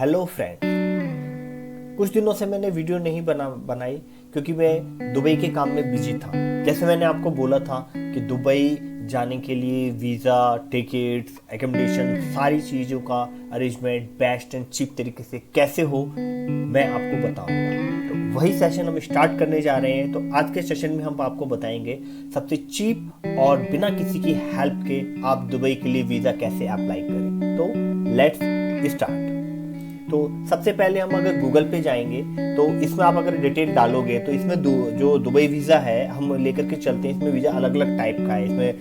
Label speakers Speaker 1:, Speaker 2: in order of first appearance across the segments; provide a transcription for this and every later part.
Speaker 1: Hello friend, कुछ दिनों से मैंने वीडियो नहीं बनाई क्योंकि मैं दुबई के काम में बिजी था। जैसे मैंने आपको बोला था कि दुबई जाने के लिए वीज़ा, टिकट्स, एकोमोडेशन, सारी चीज़ों का अरेंजमेंट बेस्ट एंड चीप तरीके से कैसे हो मैं आपको बताऊंगा। तो वही सेशन हम स्टार्ट करने जा रहे हैं। तो आज के सेशन में हम आपको बताएंगे सबसे चीप और बिना किसी की हेल्प के आप दुबई के लिए वीज़ा कैसे अप्लाई करें। तो लेट्स स्टार्ट। तो सबसे पहले हम अगर गूगल पे जाएंगे तो इसमें आप अगर डिटेल डालोगे तो इसमें जो दुबई वीज़ा है हम लेकर के चलते हैं। इसमें वीज़ा अलग अलग टाइप का है। इसमें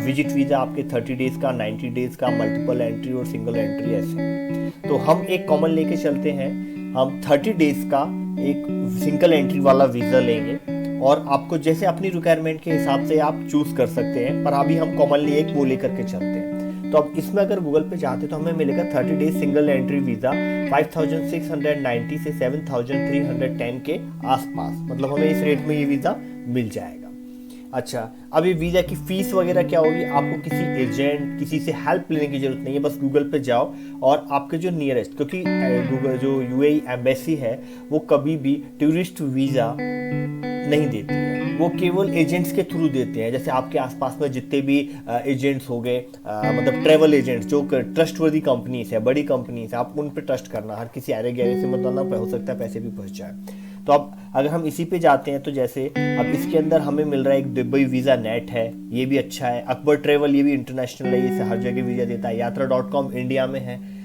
Speaker 1: विजिट वीज़ा आपके 30 डेज़ का, 90 डेज़ का, मल्टीपल एंट्री और सिंगल एंट्री ऐसे। तो हम एक कॉमन लेके चलते हैं। हम 30 डेज़ का एक सिंगल एंट्री वाला वीज़ा लेंगे और आपको जैसे अपनी रिक्वायरमेंट के हिसाब से आप चूज़ कर सकते हैं, पर अभी हम कॉमनली एक वो लेकर के चलते हैं। तो अब इसमें अगर गूगल पे जाते तो हमें मिलेगा 30 डेज सिंगल एंट्री वीज़ा 5690 से 7310 के आसपास। मतलब हमें इस रेट में ये वीज़ा मिल जाएगा। अच्छा, अब ये वीज़ा की फ़ीस वगैरह क्या होगी? आपको किसी एजेंट, किसी से हेल्प लेने की ज़रूरत नहीं है। बस गूगल पे जाओ और आपके जो नियरेस्ट, क्योंकि गूगल जो यूएई एम्बेसी है वो कभी भी टूरिस्ट वीज़ा नहीं देती है। वो केवल एजेंट्स के थ्रू देते हैं। जैसे आपके आसपास में जितने भी एजेंट्स हो गए, मतलब ट्रैवल एजेंट्स जो ट्रस्टवर्दी कंपनीज है, बड़ी कंपनीज है, आप उन पर ट्रस्ट करना। हर किसी अरे गहरे से मतलब ना हो सकता है पैसे भी फंस जाए। तो अब अगर हम इसी पे जाते हैं तो जैसे अब इसके अंदर हमें मिल रहा है एक दुबई वीज़ा नेट है, ये भी अच्छा है। अकबर ट्रेवल ये भी इंटरनेशनल है, ये हर जगह वीज़ा देता है। यात्रा.com इंडिया में है।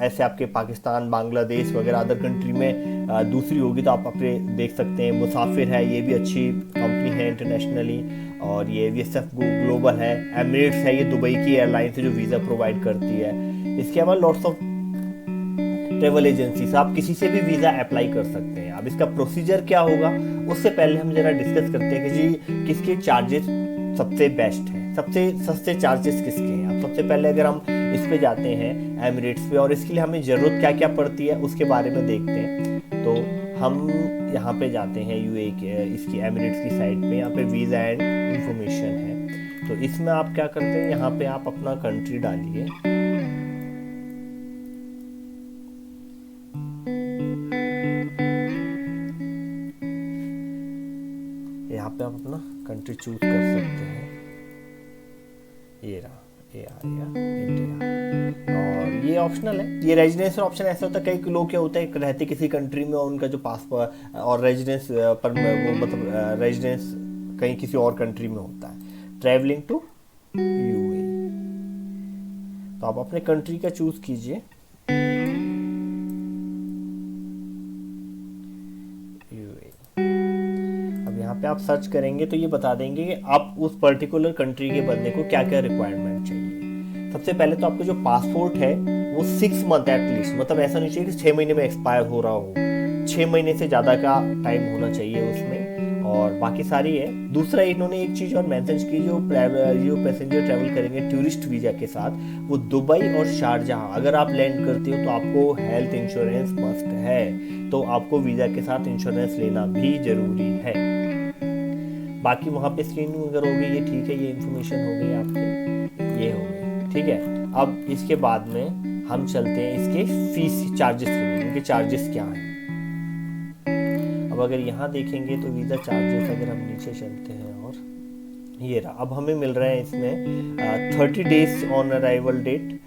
Speaker 1: ऐसे आपके पाकिस्तान, बांग्लादेश वगैरह अदर कंट्री में दूसरी होगी तो आप अपने देख सकते हैं। मुसाफिर है, ये भी अच्छी कंपनी है इंटरनेशनली। और ये VSF ग्लोबल है। एमिरेट्स है, ये दुबई की एयरलाइन है जो वीज़ा प्रोवाइड करती है। इसके अलावा लॉट्स ऑफ ट्रेवल एजेंसी से आप किसी से भी वीज़ा अप्लाई कर सकते हैं। अब इसका प्रोसीजर क्या होगा उससे पहले हम जरा डिस्कस करते हैं कि जी किसके चार्जेस सबसे बेस्ट हैं, सबसे सस्ते चार्जेस किसके हैं। अब सबसे पहले अगर हम इस पे जाते हैं एमिरेट्स पे, और इसके लिए हमें ज़रूरत क्या क्या पड़ती है उसके बारे में देखते हैं। तो हम यहाँ पे जाते हैं यूएई के इसकी एमिरेट्स की साइट पे। यहाँ पे वीज़ा एंड इंफॉर्मेशन है। तो इसमें आप क्या करते हैं, यहाँ पे आप अपना कंट्री डालिए। यहाँ पे आप अपना कंट्री चूज कर सकते हैं। ये रहा, ये आ गया इंडिया। और ये ऑप्शनल है, ये रेजिडेंस ऑप्शन ऐसा होता है। कई लोग क्या होता है रहते किसी कंट्री में और उनका जो पासपोर्ट और रेजिडेंस पर वो मतलब रेजिडेंस कहीं किसी और कंट्री में होता है। ट्रैवलिंग टू यूएई, तो आप अपने कंट्री का चूज कीजिए। यहाँ पे आप सर्च करेंगे तो ये बता देंगे कि आप उस पर्टिकुलर कंट्री के बंदे को क्या क्या रिक्वायरमेंट चाहिए। सबसे पहले तो आपका जो पासपोर्ट है वो 6 मंथ एटलीस्ट, मतलब ऐसा नहीं चाहिए कि 6 महीने में एक्सपायर हो रहा हो। 6 महीने से ज़्यादा का टाइम होना चाहिए उसमें। और बाकी सारी है। दूसरा इन्होंने एक चीज़ और मेंशन की, जो पैसेंजर ट्रैवल करेंगे टूरिस्ट वीज़ा के साथ वो दुबई और शारजाह अगर आप लैंड करते हो तो आपको हेल्थ इंश्योरेंस मस्ट है। तो आपको वीज़ा के साथ इंश्योरेंस लेना भी ज़रूरी है। बाकी वहाँ पे स्क्रीनिंग अगर होगी, ये ठीक है, ये इन्फॉर्मेशन हो गई आपके, ये हो गई, ठीक है। अब इसके बाद में हम चलते हैं इसके फीस चार्जेस के लिए, इनके चार्जेस क्या हैं। अब अगर यहाँ देखेंगे तो वीज़ा चार्जेस अगर हम नीचे चलते हैं और ये रहा, अब हमें मिल रहा है इसमें 30 days on arrival date.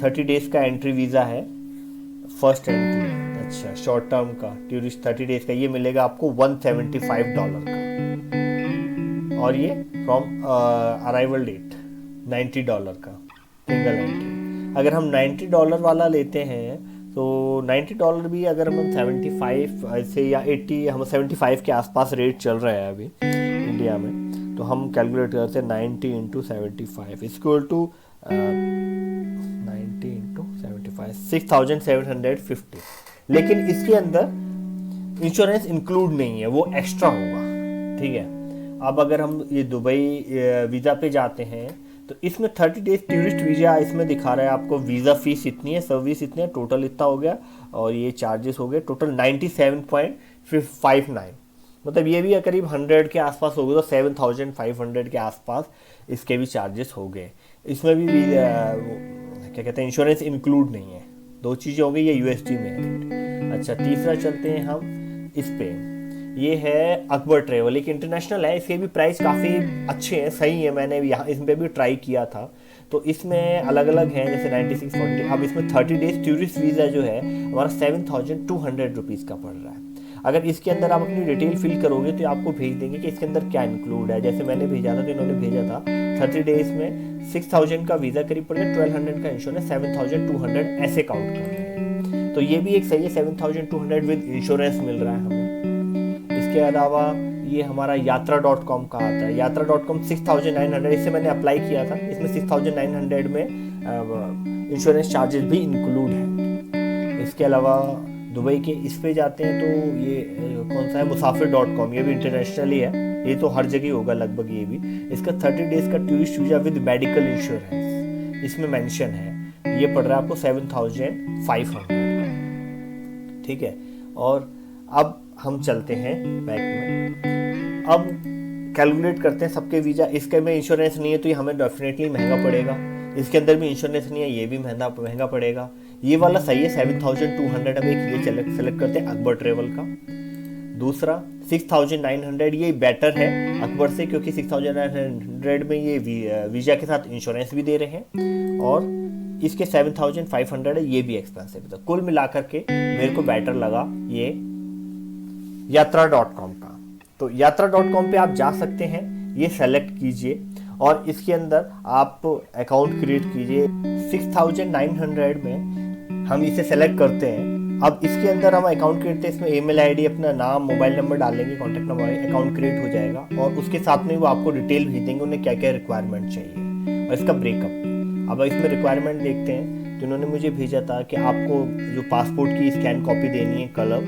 Speaker 1: 30 days का एंट्री वीज़ा है, फर्स्ट एंट्री। अच्छा, शॉर्ट टर्म का टूरिस्ट 30 डेज का ये मिलेगा आपको $175 का। और ये फ्रॉम अराइवल डेट $90 का सिंगल एंट्री। अगर हम $90 वाला लेते हैं तो $90 भी अगर हम 75 ऐसे या 80, हम 75 के आसपास रेट चल रहा है अभी इंडिया में। तो हम कैलकुलेट करते हैं 90 × 75 इक्वल टू 90 × 75 6750। लेकिन इसके अंदर इंश्योरेंस इंक्लूड नहीं है, वो एक्स्ट्रा होगा, ठीक है। अब अगर हम ये दुबई वीज़ा पे जाते हैं तो इसमें 30 डेज टूरिस्ट वीज़ा इसमें दिखा रहा है आपको वीज़ा फीस इतनी है, सर्विस इतनी है, टोटल इतना हो गया। और ये चार्जेस हो गए टोटल 97.59, मतलब ये भी करीब 100 के आसपास हो गए। तो 7500 के आसपास इसके भी चार्जेस हो गए। इसमें भी क्या कहते हैं इंश्योरेंस इंक्लूड नहीं है, 2 चीज़ें हो गई, ये यूएसडी में है। अच्छा, तीसरा चलते हैं हम इस पे, ये है अकबर ट्रेवल, एक इंटरनेशनल है, इसके भी प्राइस काफ़ी अच्छे हैं, सही है। मैंने यहाँ इस पे भी ट्राई किया था, तो इसमें अलग अलग हैं, जैसे 9640। अब इसमें 30 डेज टूरिस्ट वीज़ा जो है हमारा 7200 रुपीज़ का पड़ रहा है। अगर इसके अंदर आप अपनी डिटेल फिल करोगे तो आपको भेज देंगे कि इसके अंदर क्या इंक्लूड है। जैसे मैंने भेजा था तो इन्होंने भेजा था 30 डेज में 6000 का वीज़ा करीब पड़ गया, 1200 का इंश्योरेंस, 7200 ऐसे काउंट कर रहे हैं। तो ये भी एक सही है, 7200 विद इंश्योरेंस मिल रहा है हमें। इसके अलावा ये हमारा यात्रा.com का आता है, यात्रा.com 6900, इससे मैंने अप्लाई किया था, इसमें 6900 में इंश्योरेंस चार्जेस भी इंक्लूड है। इसके अलावा दुबई के इस पे जाते हैं तो ये कौन सा है, मुसाफिर.com, ये भी इंटरनेशनल ही है, ये तो हर जगह होगा लगभग। ये भी इसका 30 डेज का tourist visa with medical insurance इसमें मेंशन है, ये पड़ रहा है आपको 7500 का, ठीक है। और अब हम चलते हैं बैक में, अब कैलकुलेट करते हैं सबके वीज़ा। इसके में इंश्योरेंस नहीं है तो ये हमें डेफिनेटली महंगा पड़ेगा, इसके अंदर भी इंश्योरेंस नहीं है, ये भी महंगा पड़ेगा। ये वाला सही है 7200, अब एक ये सेलेक्ट करते हैं अकबर ट्रेवल का। दूसरा 6900, ये बेटर है अकबर से, क्योंकि 6900 में ये वीज़ा के साथ इंश्योरेंस भी दे रहे हैं, और इसके 7500 है, ये भी एक्सपेंसिव था। कुल मिलाकर के मेरे को बेटर लगा ये यात्रा.com का। तो यात्रा.com पे आप जा सकते हैं, ये सेलेक्ट कीजिए और इसके अंदर आप अकाउंट क्रिएट कीजिए। 6900 में हम इसे सेलेक्ट करते हैं। अब इसके अंदर हम अकाउंट क्रिएट करते हैं, इसमें ईमेल आईडी, अपना नाम, मोबाइल नंबर डालेंगे, कॉन्टैक्ट नंबर, अकाउंट क्रिएट हो जाएगा, और उसके साथ में वो आपको डिटेल भेज देंगे उन्हें क्या क्या रिक्वायरमेंट चाहिए और इसका ब्रेकअप। अब इसमें रिक्वायरमेंट देखते हैं, तो इन्होंने मुझे भेजा था कि आपको जो पासपोर्ट की स्कैन कॉपी देनी है, कलर,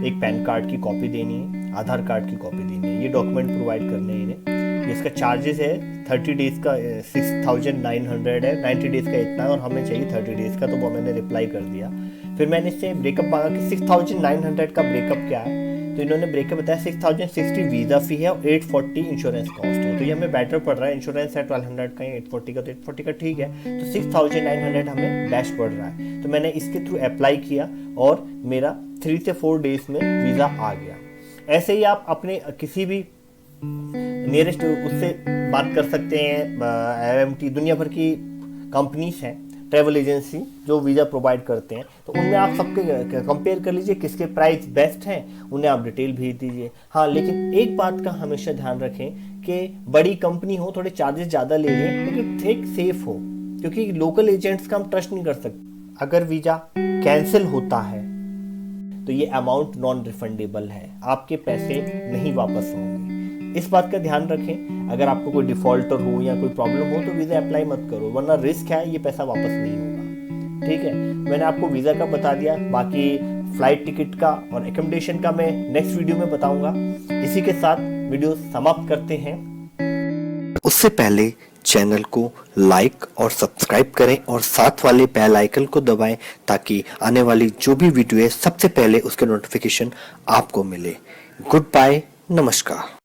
Speaker 1: एक पैन कार्ड की कॉपी देनी है, आधार कार्ड की कॉपी देनी है, ये डॉक्यूमेंट प्रोवाइड करने हैं इन्हें। इसका चार्जेस है 30 डेज का 6900 है, 90 डेज का इतना है, और हमें चाहिए 30 डेज का, तो वो मैंने रिप्लाई कर दिया। फिर मैंने इससे ब्रेकअप मांगा कि 6900 का ब्रेकअप क्या है, तो इन्होंने ब्रेकअप बताया 6060 वीज़ा फी है और 840 इंश्योरेंस कॉस्ट है। तो ये हमें बेटर पड़ रहा है, इंश्योरेंस है 1200 का, 840 का, तो 840 का ठीक है, तो 6900 हमें डैश पड़ रहा है। तो मैंने इसके थ्रू अप्लाई किया और मेरा 3 से 4 डेज में वीज़ा आ गया। ऐसे ही आप अपने किसी भी नियरेस्ट उससे बात कर सकते हैं, IMT, दुनिया भर की कंपनीज हैं, ट्रैवल एजेंसी जो वीज़ा प्रोवाइड करते हैं, तो उनमें आप सबके कंपेयर कर लीजिए किसके प्राइस बेस्ट हैं, उन्हें आप डिटेल भेज दीजिए। हाँ, लेकिन एक बात का हमेशा ध्यान रखें कि बड़ी कंपनी हो, थोड़े चार्जेस ज़्यादा ले लें, लेकिन ठीक सेफ हो, क्योंकि लोकल एजेंट्स का हम ट्रस्ट नहीं कर सकते। अगर वीज़ा कैंसिल होता है तो ये अमाउंट नॉन रिफंडेबल है, आपके पैसे नहीं वापस होंगे। इस बात का ध्यान रखें, अगर आपको कोई डिफॉल्टर हो या कोई प्रॉब्लम हो तो वीज़ा अप्लाई मत करो, वरना रिस्क है, ये पैसा वापस नहीं होगा। ठीक है, मैंने आपको वीज़ा का बता दिया, बाकी फ्लाइट टिकट का और एकोमोडेशन का मैं नेक्स्ट वीडियो में बताऊंगा। इसी के साथ वीडियो समाप्त करते हैं।
Speaker 2: उससे पहले चैनल को लाइक और सब्सक्राइब करें और साथ वाले बेल आइकन को दबाएं, ताकि आने वाली जो भी वीडियो है सबसे पहले उसके नोटिफिकेशन आपको मिले। गुड बाय, नमस्कार।